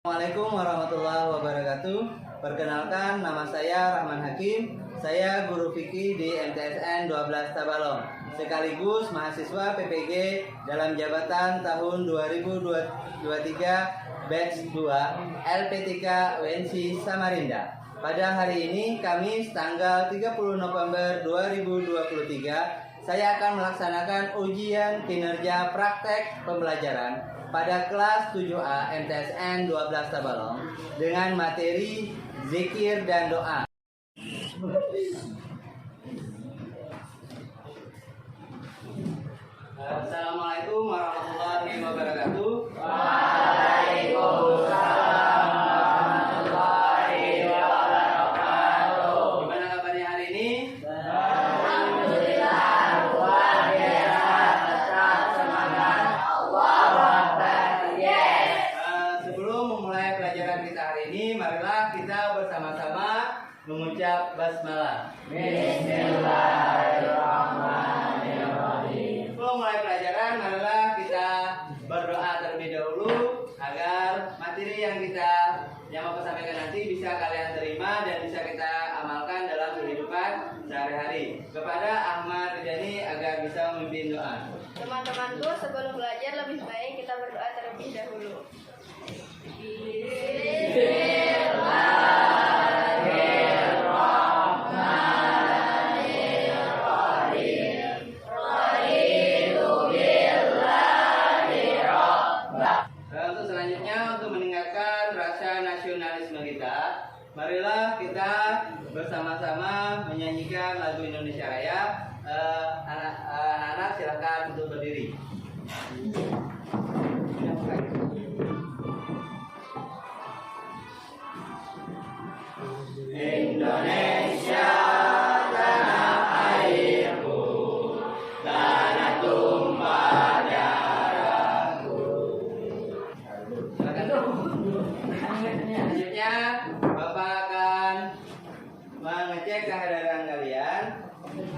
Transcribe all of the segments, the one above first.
Assalamualaikum warahmatullahi wabarakatuh. Perkenalkan, nama saya Rahman Hakim. Saya guru fikih di MTSN 12 Tabalong, sekaligus mahasiswa PPG dalam jabatan tahun 2023 batch 2 LP3 UNC Samarinda. Pada hari ini, Kamis tanggal 30 November 2023, saya akan melaksanakan ujian kinerja praktek pembelajaran pada kelas 7A MTSN 12 Tabalong dengan materi zikir dan doa. Assalamualaikum warahmatullahi wabarakatuh. Waalaikumsalam warahmatullahi wabarakatuh. Gimana kabarnya hari ini? Alhamdulillah, luar biasa, tetap semangat. Allahu Akbar. Yes. Sebelum memulai pelajaran kita hari ini, marilah kita bersama-sama mengucap basmalah. Bismillahirrahmanirrahim. Sebelum mulai pelajaran, marilah kita berdoa terlebih dahulu agar materi yang mau sampaikan nanti bisa kalian terima dan bisa kita amalkan dalam kehidupan sehari-hari. Kepada Ahmad Ridani agar bisa memimpin doa. Teman-temanku, sebelum belajar lebih baik kita berdoa terlebih dahulu. Untuk selanjutnya, untuk meningkatkan rasa nasionalisme kita, marilah kita bersama-sama menyanyikan lagu Indonesia Raya. Anak-anak silakan untuk berdiri. Indonesia tanah airku, tanah tumpah darahku. Silakan dong. Selanjutnya Bapak akan mengecek kehadiran kalian.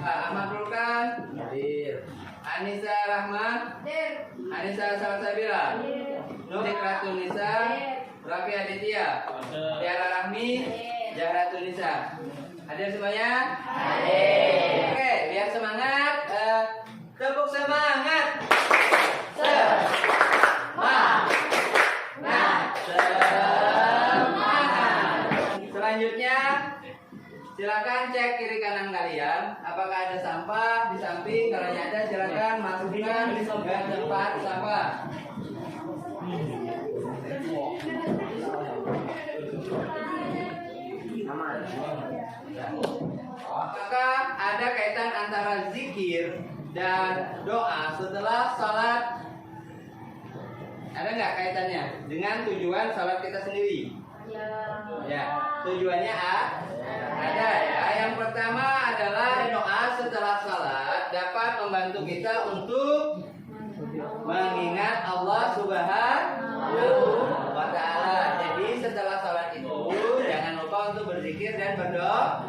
Pak Ahmad Rulkan hadir. Anissa Rahman hadir. Anissa Salsabila hadir. Nur Ikratun Nisa, Raffi Aditya, Tiara Rahmi, Zahra Tunisa. Hadir semuanya? Hadir. Oke, biar semangat, tepuk semangat. Selanjutnya, silakan cek kiri kanan kalian. Apakah ada sampah di samping? Kalau ada, silakan masukkan ke tempat sampah. Apakah ada kaitan antara zikir dan doa setelah sholat? Ada nggak kaitannya dengan tujuan sholat kita sendiri? Ya, tujuannya ada ya. Yang pertama adalah doa setelah sholat dapat membantu kita untuk mengingat Allah Subhanahu wa Ta'ala. Jadi setelah sholat itu jangan lupa untuk berzikir dan berdoa.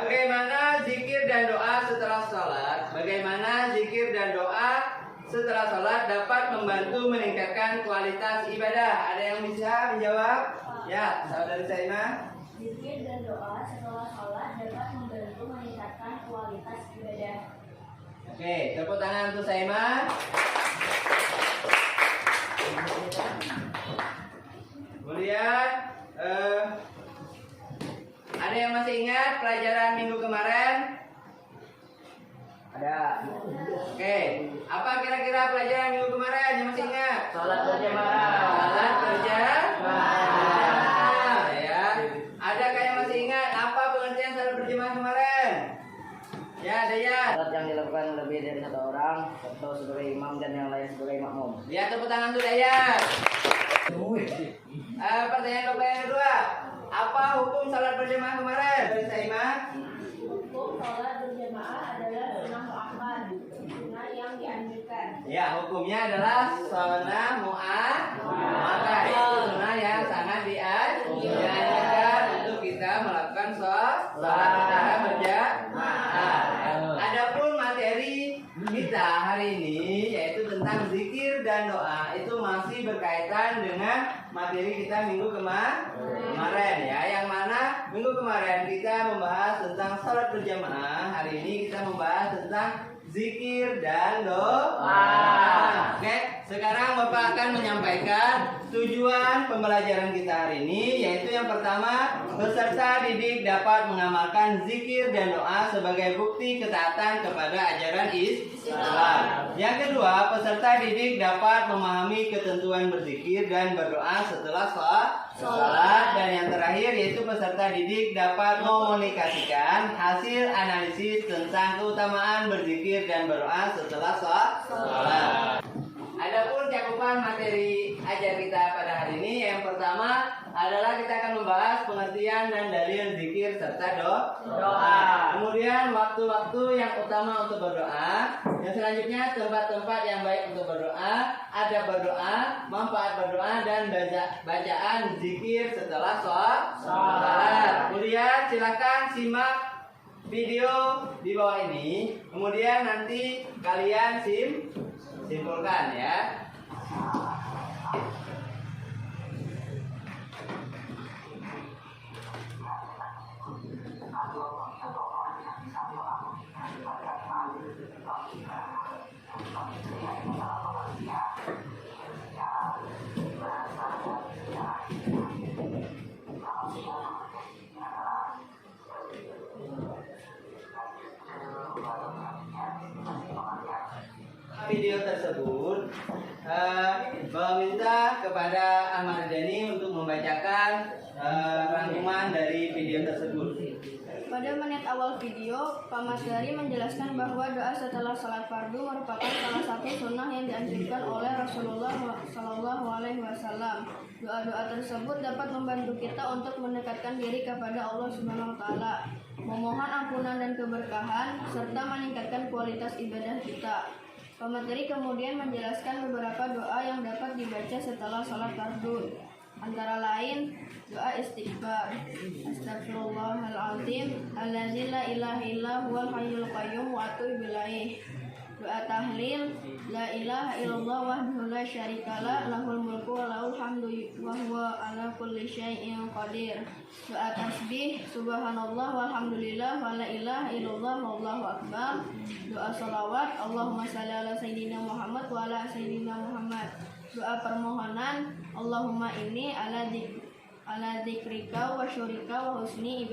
Bagaimana zikir dan doa setelah sholat? Bagaimana zikir dan doa setelah sholat dapat membantu meningkatkan kualitas ibadah? Ada yang bisa menjawab? Ya, saudari Saimah. Zikir dan doa setelah sholat dapat membantu meningkatkan kualitas ibadah. Oke, tepuk tangan untuk Saimah. Kemudian ada yang masih ingat pelajaran minggu kemarin? Ada. Oke, apa kira-kira pelajaran minggu kemarin yang masih ingat? Salat berjamaah. Salat berjamaah. Ya. Adakah yang masih ingat apa pengertian salat berjamaah kemarin? Ya, ada ya. Salat yang dilakukan lebih dari satu orang, atau sebagai imam dan yang lain sebagai makmum. Lihat tepuk tangan dulu ya. Pertanyaan Bapak yang kedua, apa hukum salat berjamaah kemarin? Dari Saimah. Hukum sholat berjamaah adalah sunnah muakkad, sunnah yang dianjurkan. Ya, hukumnya adalah sunnah muakkad. Itu sunnah yang sangat dianjurkan untuk kita melakukan sholat secara berjamaah. Adapun materi kita hari ini yaitu tentang tentang zikir dan doa itu masih berkaitan dengan materi kita minggu kemarin ya. Yang mana minggu kemarin kita membahas tentang salat berjamaah, hari ini kita membahas tentang zikir dan doa. Oke, sekarang Bapak akan menyampaikan tujuan pembelajaran kita hari ini, yaitu yang pertama, peserta didik dapat mengamalkan zikir dan doa sebagai bukti ketaatan kepada ajaran Islam. Yang kedua, peserta didik dapat memahami ketentuan berzikir dan berdoa setelah sholat. Dan yang terakhir, yaitu peserta didik dapat mekomunikasikan hasil analisis tentang keutamaan berzikir dan berdoa setelah sholat. Adapun cakupan materi ajar kita pada hari ini, yang pertama adalah kita akan membahas pengertian dan dalil zikir serta doa. Kemudian waktu-waktu yang utama untuk berdoa. Yang selanjutnya tempat-tempat yang baik untuk berdoa, adab berdoa, manfaat berdoa, dan bacaan zikir setelah sholat. Kemudian silakan simak video di bawah ini. Kemudian nanti kalian simpulkan ya. Video tersebut meminta kepada Ahmad Dhani untuk membacakan rangkuman dari video tersebut. Pada menit awal video, Pak Masdari menjelaskan bahwa doa setelah salat fardu merupakan salah satu sunnah yang dianjurkan oleh Rasulullah SAW. Doa-doa tersebut dapat membantu kita untuk mendekatkan diri kepada Allah Subhanahu Wa Taala, memohon ampunan dan keberkahan, serta meningkatkan kualitas ibadah kita. Pemateri kemudian menjelaskan beberapa doa yang dapat dibaca setelah salat fardu, antara lain doa istighfar, astagfirullahaladzim, allazi la ilaha illa huwal hayyul qayyum wa atubu ilaih. Doa tahlil, la ilaha illallah wahdahu la syarikalah, lahul mulku wa lahul hamdu wa huwa ala kulli syai'in qadir. Doa tasbih, subhanallah walhamdulillah wa la ilaha illallah wallahu akbar. Doa salawat, Allahumma shalli ala sayyidina Muhammad wa ala sayyidina Muhammad. Doa permohonan, Allahumma inni ala dzikrika wa syurika wa husni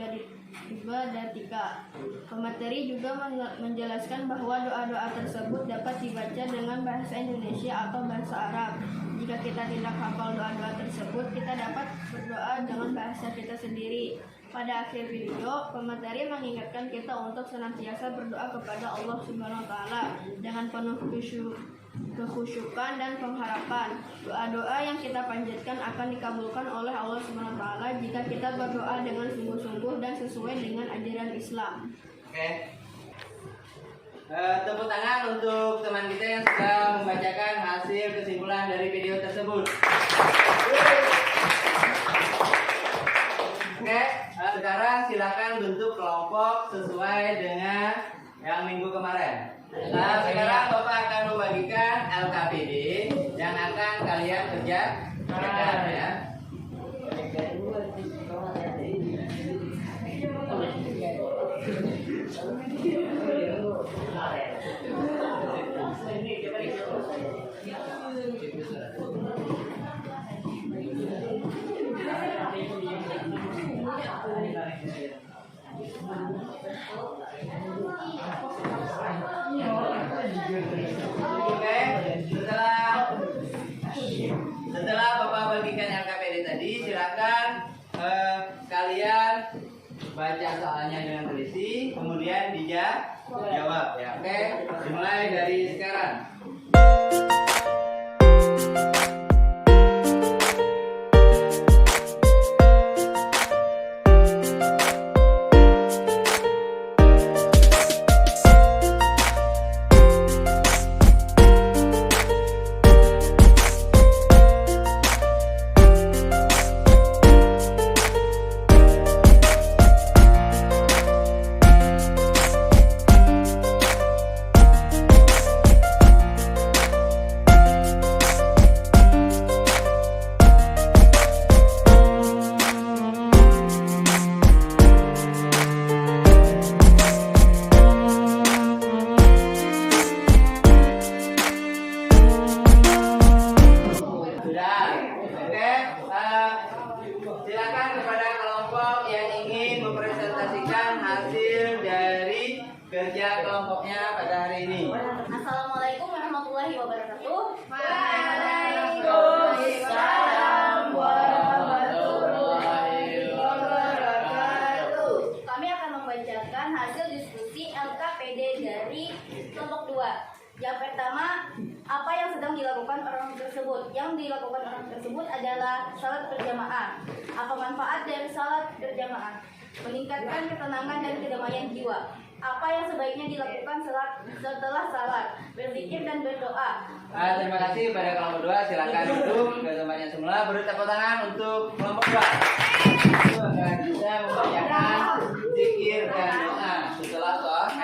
ibadatika. Pemateri juga menjelaskan bahwa doa-doa tersebut dapat dibaca dengan bahasa Indonesia atau bahasa Arab. Jika kita tidak hafal doa-doa tersebut, kita dapat berdoa dengan bahasa kita sendiri. Pada akhir video, pemateri mengingatkan kita untuk senantiasa berdoa kepada Allah Subhanahu Wa Taala dengan penuh kekhusyukan dan pengharapan. Doa-doa yang kita panjatkan akan dikabulkan oleh Allah Subhanahu Wa Taala jika kita berdoa dengan sungguh-sungguh dan sesuai dengan ajaran Islam. Oke. Tepuk tangan untuk teman kita yang sudah membacakan hasil kesimpulan dari video tersebut. Oke, sekarang silakan bentuk kelompok sesuai dengan yang minggu kemarin. Nah, sekarang Bapak akan membagikan LKPD yang akan kalian kerjakan ya. Oke, setelah Bapak bagikan LKPD tadi, silakan kalian baca soalnya dengan teliti, kemudian dijawab ya. Oke, dimulai dari sekarang. Waalaikumsalam warahmatullahi wabarakatuh. Kami akan membacakan hasil diskusi LKPD dari kelompok 2. Yang pertama, apa yang sedang dilakukan orang tersebut? Yang dilakukan orang tersebut adalah salat berjamaah. Apa manfaat dari salat berjamaah? Meningkatkan ketenangan dan kedamaian jiwa. Apa yang sebaiknya dilakukan setelah salat? Berzikir dan berdoa. Terima kasih pada kelompok 2. Silakan duduk ke tempatnya semula. Beri tepuk tangan untuk kelompok 2. Itu akan bisa membacakan zikir dan doa setelah salat.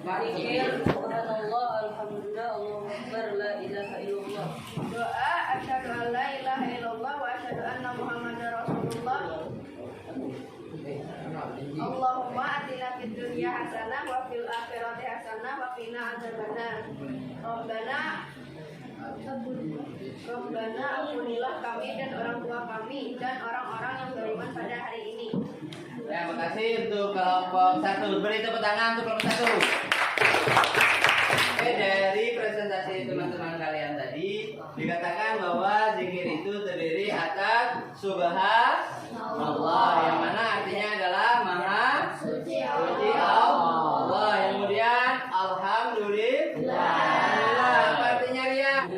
Berzikir, subhanallah, alhamdulillah, Allahu akbar, la ilaha illallah. Doa asyhadu an la ilaha illallah wa asyhadu anna muhammadar rasulullah. Allahumma atina fid dunya hasanah wa fil akhirati hasanah wa qina adzabannar. Rabbana ampunilah kami dan orang tua kami dan orang-orang yang beriman pada hari ini. Terima kasih untuk kelompok 1. Beri tepuk tangan untuk kelompok 1. Oke, dari presentasi teman-teman kalian tadi dikatakan bahwa zikir itu terdiri atas subhanallah, yang mana artinya adalah maha suci Allah. Yang kemudian alhamdulillah. Apa artinya Ria?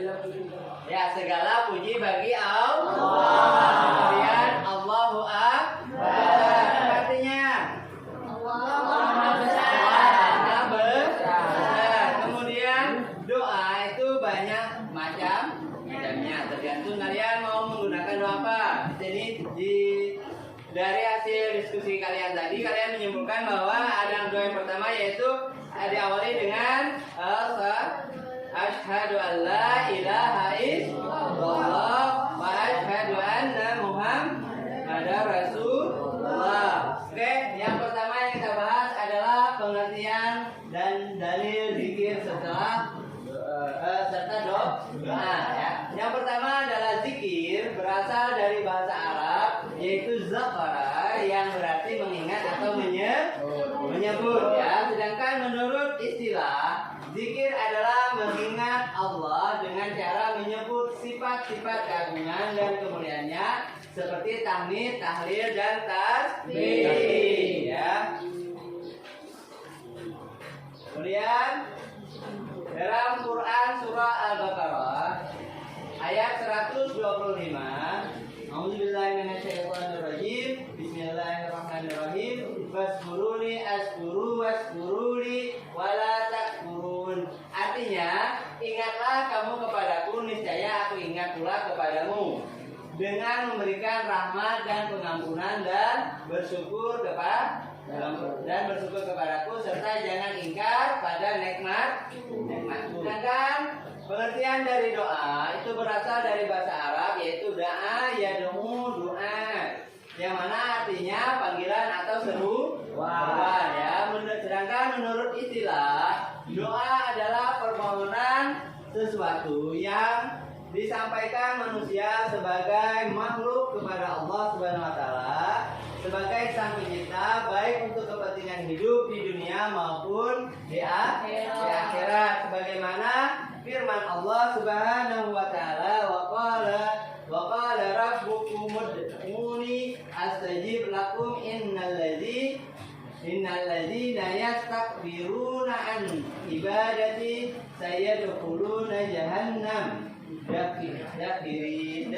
Ya, segala puji bagi Allah. Kemudian Allahu Akbar. Apa artinya? Kemudian doa itu banyak macamnya, tergantung kalian mau menggunakan doa apa. Jadi dari hasil diskusi kalian tadi, kalian menyimpulkan bahwa ada doa yang pertama, yaitu diawali dengan asyhadu an la ilaha illallah wa asyhadu anna muhammadar rasulullah. Oke, yang pertama yang kita bahas adalah pengertian dan dalil zikir serta doa ya. Yang pertama adalah zikir, berasal dari bahasa Arab yaitu zakara, yang berarti mengingat atau menyebut ya. Sedangkan menurut istilah, zikir adalah mengingat Allah dengan cara menyebut sifat-sifat keagungan dan kemuliaannya seperti tahmid, tahlil, dan tasbih ya. Kemudian dalam Quran surah Al-Baqarah ayat 125, A'udzubillahi minasyaitonirrajim. Bismillahirrahmanirrahim. Waskuruni askuru waskuruli wala takfurun. Artinya, ingatlah kamu kepadaku, niscaya aku ingat pula kepadamu, dengan memberikan rahmat dan pengampunan dan bersyukur kepadaku, serta jangan ingkar pada nikmatku. Sedangkan pengertian dari doa itu berasal dari bahasa Arab, yaitu da'a yad'u doa, yang mana artinya panggilan atau seruan ya. Sedangkan menurut istilah, doa adalah permohonan sesuatu yang disampaikan manusia sebagai makhluk kepada Allah Subhanahu wa taala sebagai sang pencipta, baik untuk kepentingan hidup di dunia maupun di akhirat, sebagaimana firman Allah Subhanahu wa taala, wa qala rabbukum ud'uni astajib lakum innal ladzina yastakbiruna an ibadati sayadkhuluna jahannam dakhirin.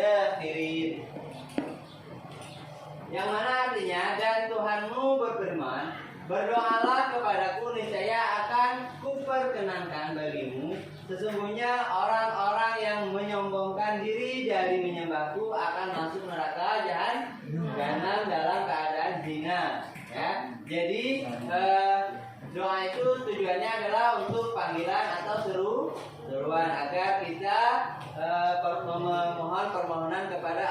Yang mana artinya, dan Tuhanmu berfirman, berdoalah kepadaku, niscaya akan kuperkenankan bagimu. Sesungguhnya orang-orang yang menyombongkan diri dari menyembahku akan masuk neraka jahanam dalam keadaan zina. Ya, jadi doa itu tujuannya adalah untuk panggilan atau seruan agar kita memohon permohonan kepada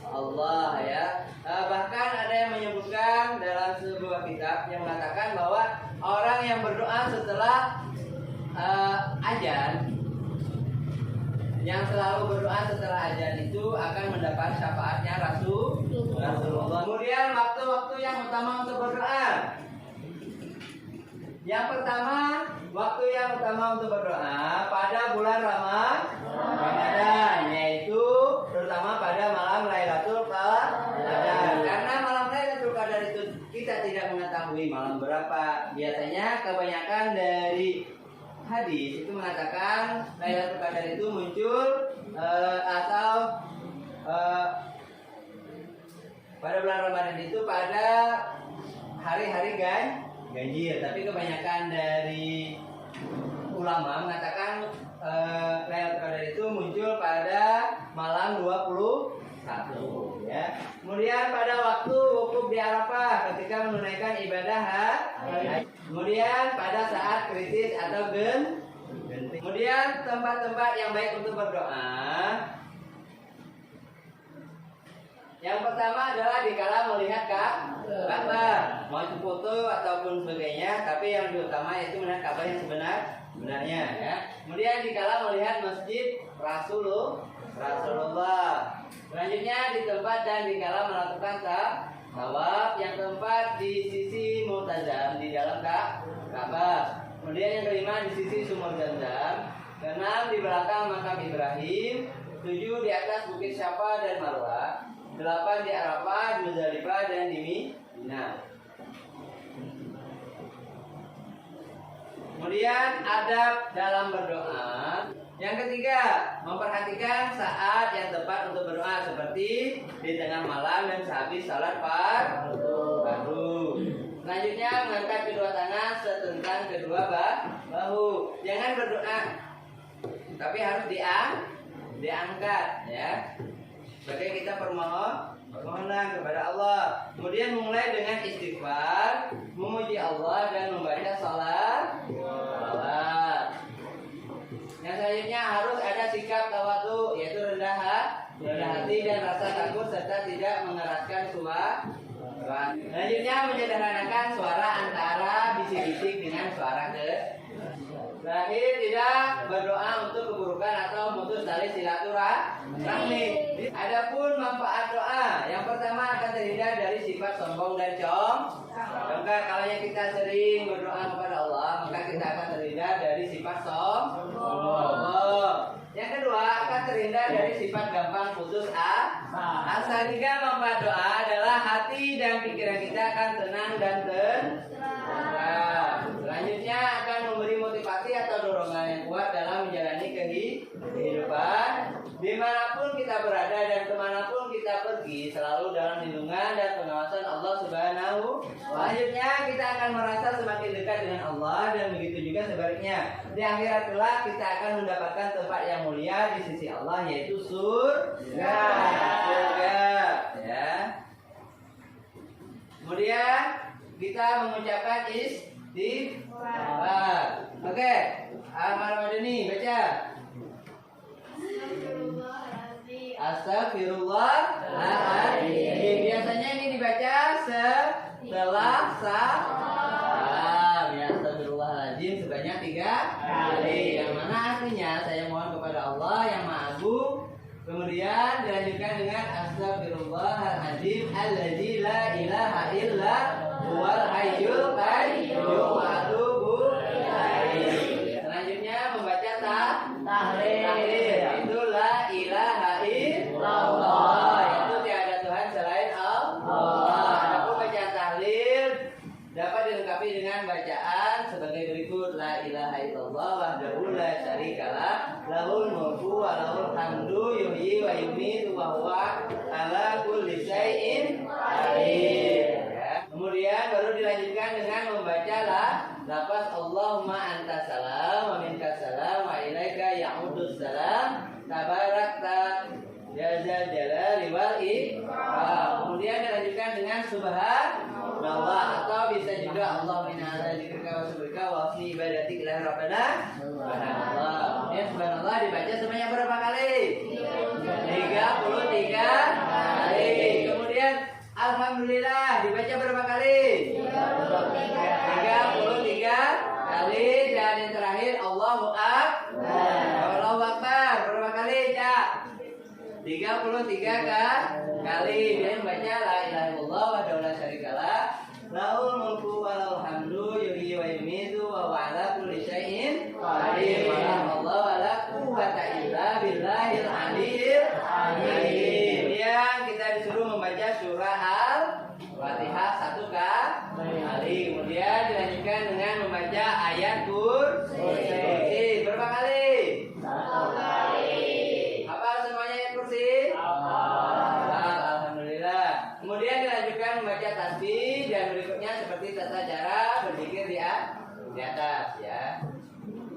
Allah ya. Bahkan ada yang menyebutkan dalam sebuah kitab yang mengatakan bahwa orang yang berdoa setelah azan, yang selalu berdoa setelah azan itu akan mendapat syafaatnya Rasulullah. Kemudian waktu-waktu yang utama untuk berdoa. Yang pertama, waktu yang utama untuk berdoa pada bulan Ramadan, yaitu terutama pada malam Lailatul Qadar. Karena malam Lailatul Qadar itu kita tidak mengetahui malam berapa. Biasanya kebanyakan dari hadis itu mengatakan Lailatul Qadar itu muncul atau pada bulan Ramadan itu pada hari-hari ganjil. Tapi kebanyakan dari ulama mengatakan Lailatul Qadar itu muncul pada malam 21 ya. Kemudian pada waktu wukuf di Arafah ketika menunaikan ibadah haji. Kemudian pada saat krisis atau genting. Kemudian tempat-tempat yang baik untuk berdoa. Yang pertama adalah dikala melihat Ka'bah, mau itu foto ataupun sebagainya, tapi yang utama yaitu melihat Ka'bah yang sebenarnya ya. Kemudian dikala melihat masjid Rasulullah. Selanjutnya di tempat dan dikala melakukan tawaf yang tempat di sisi Multazam di dalam Ka'bah. Kemudian yang kelima di sisi Sumur Zamzam. Keenam di belakang makam Ibrahim. 7 di atas bukit Syafa dan Marwah. 8 di Arafah, Muzdalifah dan di Mina. Kemudian adab dalam berdoa. Yang ketiga, memperhatikan saat yang tepat untuk berdoa seperti di tengah malam dan sehabis salat fardu. Selanjutnya mengangkat kedua tangan setentang kedua bahu. Jangan berdoa, tapi harus diangkat ya. Sebagai kita permohonan kepada Allah. Kemudian mulai dengan istighfar, memuji Allah dan membaca salawat. Yang selanjutnya harus ada sikap tawadhu, yaitu rendah hati dan rasa takut serta tidak mengeraskan suara. Selanjutnya menyederhanakan suara antara bisik-bisik dengan suara terakhir tidak berdoa untuk keburukan atau memutus tali silaturahmi. Adapun manfaat doa, yang pertama akan terhindar dari sifat sombong dan congkak. Kalau yang kita sering berdoa kepada Allah, maka kita akan terhindar dari sifat sombong. Yang kedua akan terhindar dari sifat gampang putus asa. Tiga manfaat doa adalah hati dan pikiran kita akan tenang dan tentram. Selanjutnya akan memberi motivasi atau dorongan yang kuat dalam menjalani kehidupan. Dimanapun kita berada dan kemanapun kita pergi, selalu dalam lindungan dan pengawasan Allah Subhanahu. Selanjutnya kita akan merasa semakin dekat dengan Allah dan begitu juga sebaliknya. Di akhirat kelak kita akan mendapatkan tempat yang mulia di sisi Allah, yaitu surga. Ya. Kemudian kita mengucapkan istighfar. Oke, Al-Madani baca. Astagfirullahaladzim. Biasanya ini dibaca setelah salam. Ya, astagfirullahaladzim sebanyak 3 kali. Yang mana artinya saya mohon kepada Allah yang Maha Agung. Kemudian dilanjutkan dengan astagfirullahaladzim alladzi la ilaha illa huwal hayyul qayyum wa atubu ilaihi. Selanjutnya membaca tahlil. Itu la ilaha illallah, itu tiada Tuhan selain Allah. Adapun bacaan tahlil dapat dilengkapi dengan bacaan sebagai berikut: la ilaha illallah wahdahu la syarikalah lahul mulku wa lahul hamdu yuhyi wa yumiitu wa huwa ala kulli syai'in qadir. Kemudian baru dilanjutkan dengan membaca lafaz Allahumma anta salam wa minka salam wa ilaika ya'udus salam tabarakta ya zal jalali wal ikram. Kemudian dilanjutkan dengan subhanallah, atau bisa juga Allahumma inna ala dzikrika wa syukrika wa husni ibadatik ila rabbana subhanallah. Kemudian subhanallah dibaca sebanyak berapa kali? 33 kali. Kemudian alhamdulillah dibaca berapa kali? 33 kali. Dan yang terakhir Allahu Akbar. Allahu Akbar berapa kali, Cak? 33 kali. Dia membaca la ilaha illallah wa la syarikalah lahul mulku wa lahul hamdu yuhyi wa yumiitu wa huwa ala kulli syai'in Nabi, dan berikutnya seperti tata cara berzikir di atas ya.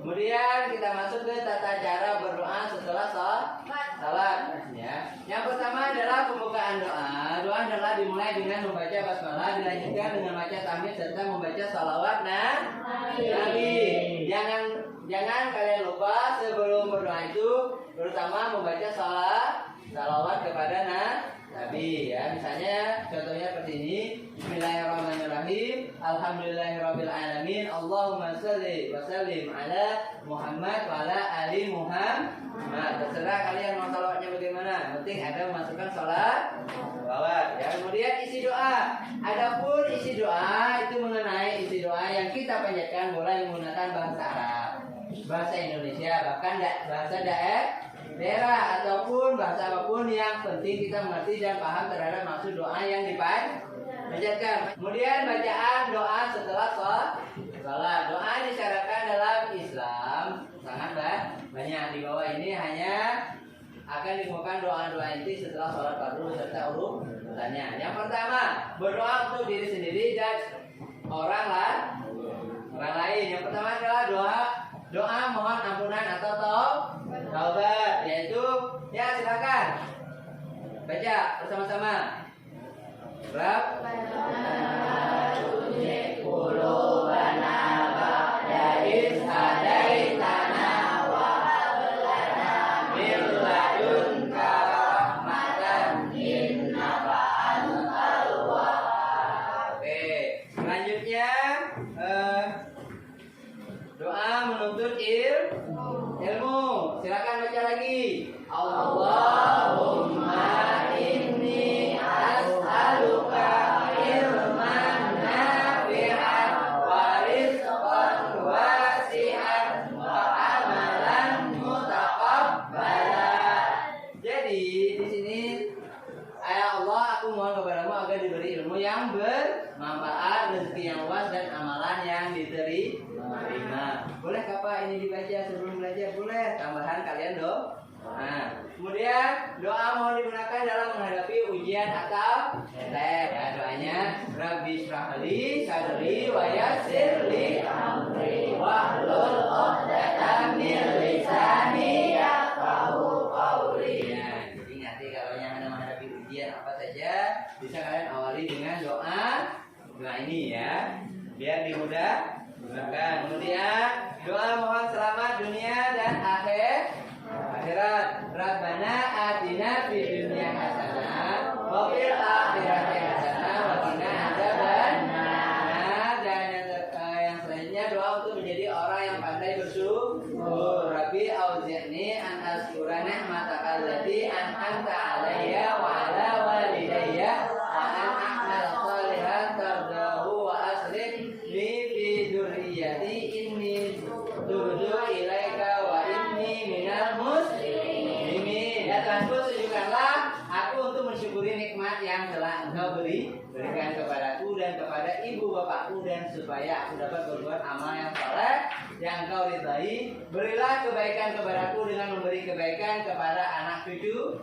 Kemudian kita masuk ke tata cara berdoa setelah salat ya. Yang pertama adalah pembukaan doa. Doa adalah dimulai dengan membaca basmalah, dilanjutkan dengan baca tahmid serta membaca salawat Nabi. Jangan kalian lupa sebelum berdoa itu terutama membaca salawat kepada Nabi ya. Misalnya contohnya seperti ini. Bismillahirrahmanirrahim. Alhamdulillahirabbil alamin. Allahumma shalli wa sallim ala Muhammad wa ala ali Muhammad. Terserah kalian mau salawatnya bagaimana. Yang penting ada memasukkan salawat ya. Kemudian isi doa. Adapun isi doa itu mengenai isi doa yang kita panjatkan boleh menggunakan bahasa Arab, bahasa Indonesia, bahkan bahasa daerah ataupun bahasa apapun yang penting kita mengerti dan paham terhadap maksud doa yang dipanjatkan. Kemudian bacaan doa setelah salat. Doa disyaratkan dalam Islam sangat banyak. Di bawah ini hanya akan ditemukan doa-doa inti setelah salat fardu serta urutannya. Yang pertama, berdoa untuk diri sendiri dan orang lain. Yang pertama adalah doa mohon ampunan atau taubat, yaitu ya silakan baca bersama-sama. Rabbana tuzigh qulubana ba'da idh hadaitana wa hab lana min ladunka rahmatan innaka antal wahhab. Oke, selanjutnya doa menuntut ilmu. Silakan baca lagi. Allahumma inni as'aluka ilman nafi'an wa rizqan wasi'an wa amalan mutaqabbalan. Jadi di sini Allah, aku mohon kepadamu agar diberi ilmu yang bermanfaat, rezeki yang luas dan amalan yang diterima. Boleh Kak ini dibaca sebelum belajar? Boleh. Tambahan kalian kemudian doa mohon digunakan dalam menghadapi ujian atau tes. Ya, doanya Rabbi shrahli sadri wa yassirli amri wahlul 'uqdatam min lisani yafqahu qawli. Ya, jadi nanti kalau yang Anda menghadapi ujian apa saja bisa kalian awali dengan doa ini ya, biar dimudahkan. Kemudian doa mohon selamat dunia dan akhirat. Rabbana atina fid dunya hasanah wa fil akhirati hasanah wa qina adzabannar. Dan yang selanjutnya doa untuk menjadi orang yang pandai bersyukur. Rabbi auzi'ni an azkura ni'mataka allati an'amta 'alayya wa 'ala walidayya wa an a'mal shalihan tardahu wa aslih li fi dzurriyyati inni tubtu ilaika wa inni minal muslimin. Ya Tuhanku, tunjukkanlah aku untuk mensyukuri nikmat yang telah Engkau berikan kepadaku dan kepada ibu bapakku, dan supaya aku dapat berbuat amal yang saleh yang Engkau ridai. Berilah kebaikan kepadaku dengan memberi kebaikan kepada anak cucuku.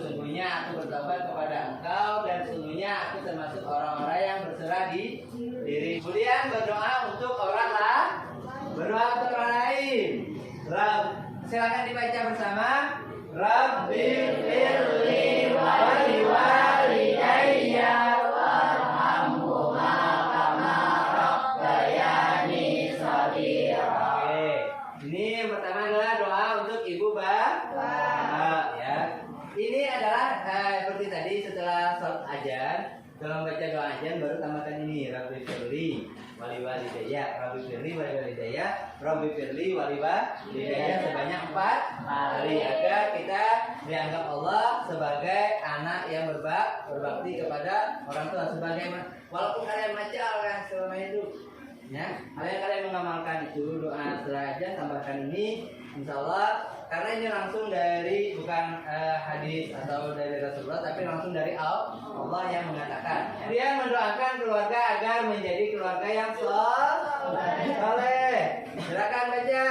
Sungguhnya aku bertobat kepada Engkau dan sungguhnya aku termasuk orang-orang yang berserah diri. Kemudian berdoa untuk orang lain. Silakan dibaca bersama. Rabbi firli wa liwalidayya warhamhuma kama rabbayani shaghira. Oke, ini yang pertama adalah doa untuk ibu bapak ya. Ini adalah seperti tadi setelah salat azan, dalam baca doa azan baru tambahkan ini Rabbi firli wali walidayya, Rabbi firli wali walidayya, Rabbi firli wali walidayya sebanyak 4 kali agar kita dianggap Allah sebagai anak yang berbakti kepada orang tua. Sebagai walaupun kalian macal kan selama hidup ya, kalian mengamalkan itu doa setelah azan tambahkan ini insyaallah, karena ini langsung dari bukan hadis atau dari Rasulullah, tapi langsung dari Allah yang mengatakan. Dia mendoakan keluarga agar menjadi keluarga yang saleh. Silakan baca.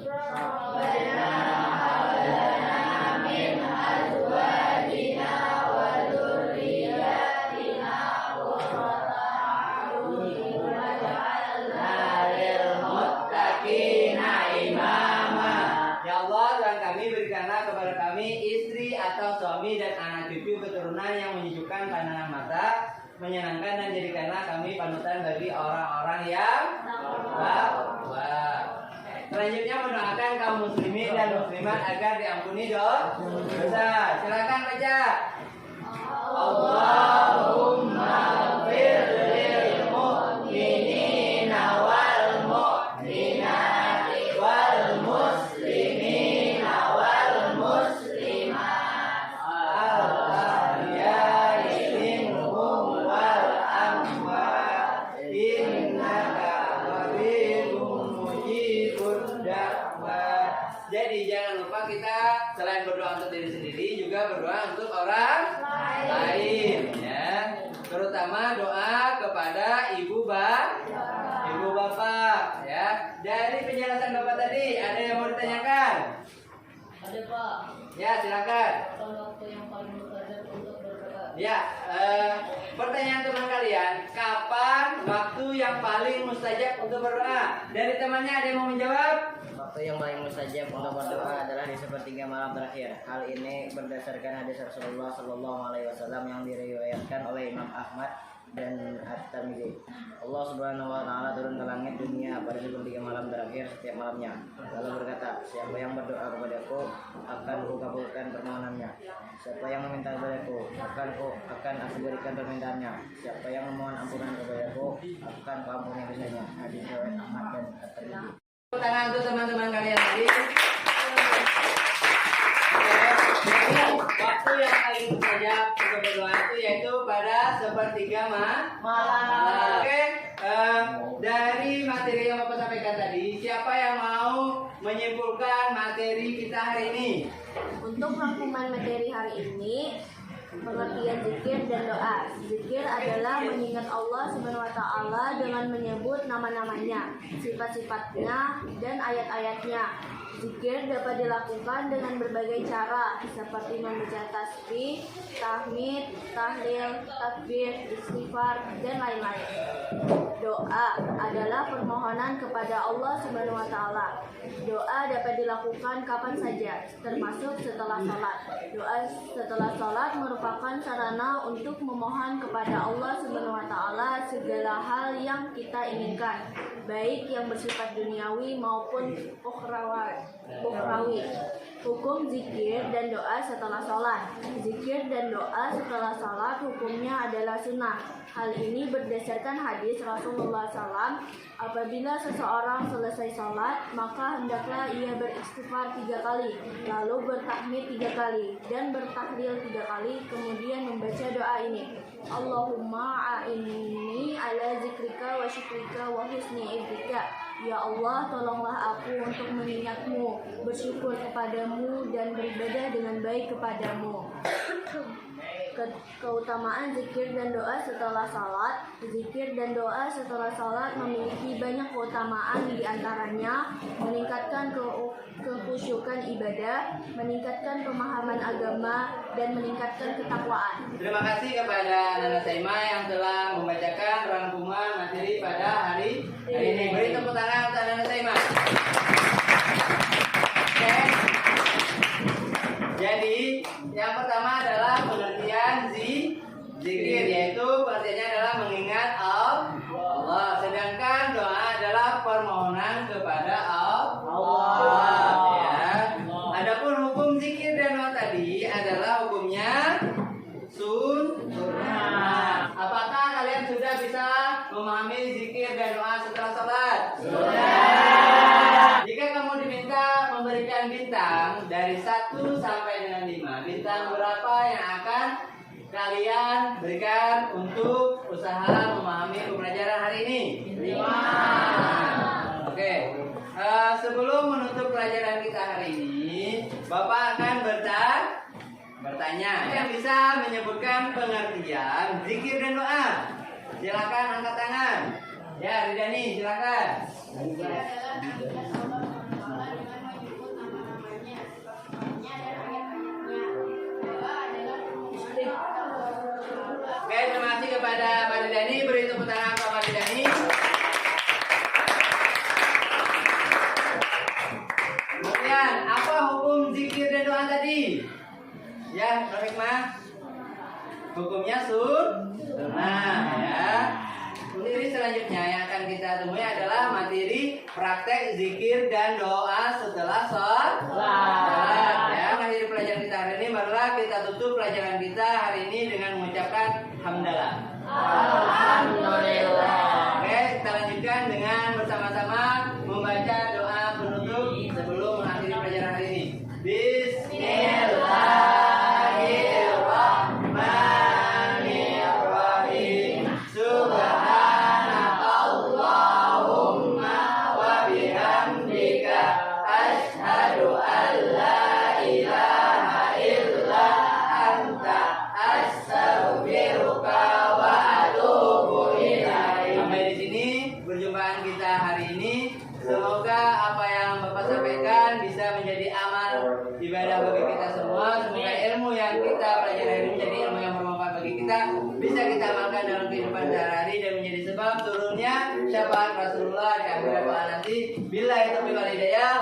Rabbana hab lana min azwajina wa dzurriyyatina qurrata kami, berikanlah kepada kami istri atau suami dan anak cucu keturunan yang menyejukkan pandangan mata, menyenangkan, dan jadikanlah kami panutan bagi orang-orang yang takwa. Selanjutnya mendoakan kaum muslimin dan muslimat agar diampuni dosa. Silakan baca. Allahumma ighfir lil mu'minina wal mu'minati wal muslimina wal muslimat al-ahya'i minhum wal amwat innaka qaribun mujibud da'wat. Jadi jangan lupa kita selain berdoa untuk diri sendiri juga berdoa untuk orang lain, ya. Terutama doa kepada ibu bapak, ya. Dari penjelasan bapak tadi ada yang mau ditanyakan? Ada Pak. Ya, silakan. Kapan waktu yang paling mustajab untuk berdoa? Ya, pertanyaan teman kalian, kapan waktu yang paling mustajab untuk berdoa? Dari temannya ada yang mau menjawab? Waktu yang paling mustajab untuk berdoa adalah di sepertiga malam terakhir. Hal ini berdasarkan hadis Rasulullah Shallallahu Alaihi Wasallam yang diriwayatkan oleh Imam Ahmad dan At-Tirmidzi. Allah Subhanahu Wa Taala turun ke langit dunia pada sepertiga malam terakhir setiap malamnya. Lalu berkata, siapa yang berdoa kepadaku akan kukabulkan permohonannya. Siapa yang meminta kepadaku akan aku berikan permintaannya. Siapa yang memohon ampunan kepadaku akan kuampuni dosanya. Hadis riwayat Ahmad dan At-Tirmidzi. Tepuk tangan untuk teman-teman kalian tadi. Jadi waktu yang paling mustajab untuk berdoa itu yaitu pada sepertiga malam. Oke, dari materi yang Bapak sampaikan tadi, siapa yang mau menyimpulkan materi kita hari ini? Untuk rangkuman materi hari ini, pengertian zikir dan doa. Zikir adalah mengingat Allah Subhanahu wa taala dengan menyebut nama-namanya, sifat-sifatnya, dan ayat-ayatnya. Zikir dapat dilakukan dengan berbagai cara, seperti membaca tasbih, tahmid, tahlil, takbir, istighfar, dan lain-lain. Doa adalah permohonan kepada Allah Subhanahu wa taala. Doa dapat dilakukan kapan saja, termasuk setelah sholat. Doa setelah sholat merupakan sarana untuk memohon kepada Allah Subhanahu wa taala segala hal yang kita inginkan, baik yang bersifat duniawi maupun ukhrawi. Hukum zikir dan doa setelah sholat. Zikir dan doa setelah sholat hukumnya adalah sunnah. Hal ini berdasarkan hadis Rasulullah SAW. Apabila seseorang selesai sholat, maka hendaklah ia beristighfar 3 kali, lalu bertahmid 3 kali, dan bertahlil 3 kali, kemudian membaca doa ini. Allahumma a'inni ala zikrika wa syukrika wa husni ibadika. Ya Allah, tolonglah aku untuk mengingatmu, bersyukur kepadamu, dan beribadah dengan baik kepadamu. Keutamaan zikir dan doa setelah salat. Zikir dan doa setelah salat memiliki banyak keutamaan, diantaranya meningkatkan kekhusyukan ibadah, meningkatkan pemahaman agama, dan meningkatkan ketakwaan. Terima kasih kepada Nana Saima yang telah membacakan rangkuman materi pada hari ini. Beri tepuk tangan untuk Nana Saima. Oke. Jadi yang pertama adalah pengertian zikir, yaitu pengertiannya adalah mengingat Allah. Sedangkan doa adalah permohonan kepada Allah. Ya. Adapun hukum zikir dan doa tadi adalah hukumnya sunnah. Apakah kalian sudah bisa memahami zikir dan doa setelah salat? Sudah. Jika kamu diminta memberikan bintang dari 1 sampai dengan 5, bintang berapa yang akan kalian berikan untuk usaha memahami pembelajaran hari ini? 5. Oke. Sebelum menutup pelajaran kita hari ini, Bapak akan bertanya yang bisa menyebutkan pengertian zikir dan doa. Silakan angkat tangan. Ya, Ridani, silakan. Zikir adalah mengingat Allah Subhanahu wa taala dengan menyebut nama-namanya, sifat-sifatnya, dan ayat-ayatnya. Doa adalah Oke, terima kasih kepada Pak Ridani. Beri tepuk tangan untuk Pak Ridani. Kemudian, apa hukum zikir tadi. Ya, Nur Hikmah. Hukumnya sunnah ya. Materi selanjutnya yang akan kita temui adalah materi praktek zikir dan doa setelah sholat. Ya, mengakhiri pelajaran kita hari ini, marilah kita tutup pelajaran kita hari ini dengan mengucapkan hamdalah. Alhamdulillah. Oke, kita lanjutkan dengan bersama-sama membaca doa penutup sebelum mengakhiri pelajaran hari ini. Bismillahirrahmanirrahim. Subhanakallahumma wa bihamdika asyhadu an la ilaha illa anta astaghfiruka wa atubu ilaik. Sampai di sini perjumpaan kita hari ini. Semoga apa yang Bapak sampaikan bisa menjadi amal ibadah bagi kita semua. Semoga ilmu yang kita pelajari ini menjadi ilmu yang bermanfaat bagi kita, bisa kita amalkan dalam kehidupan sehari-hari dan menjadi sebab turunnya syafaat Rasulullah di akhirat kelak nanti. Bila itu wal hidayah.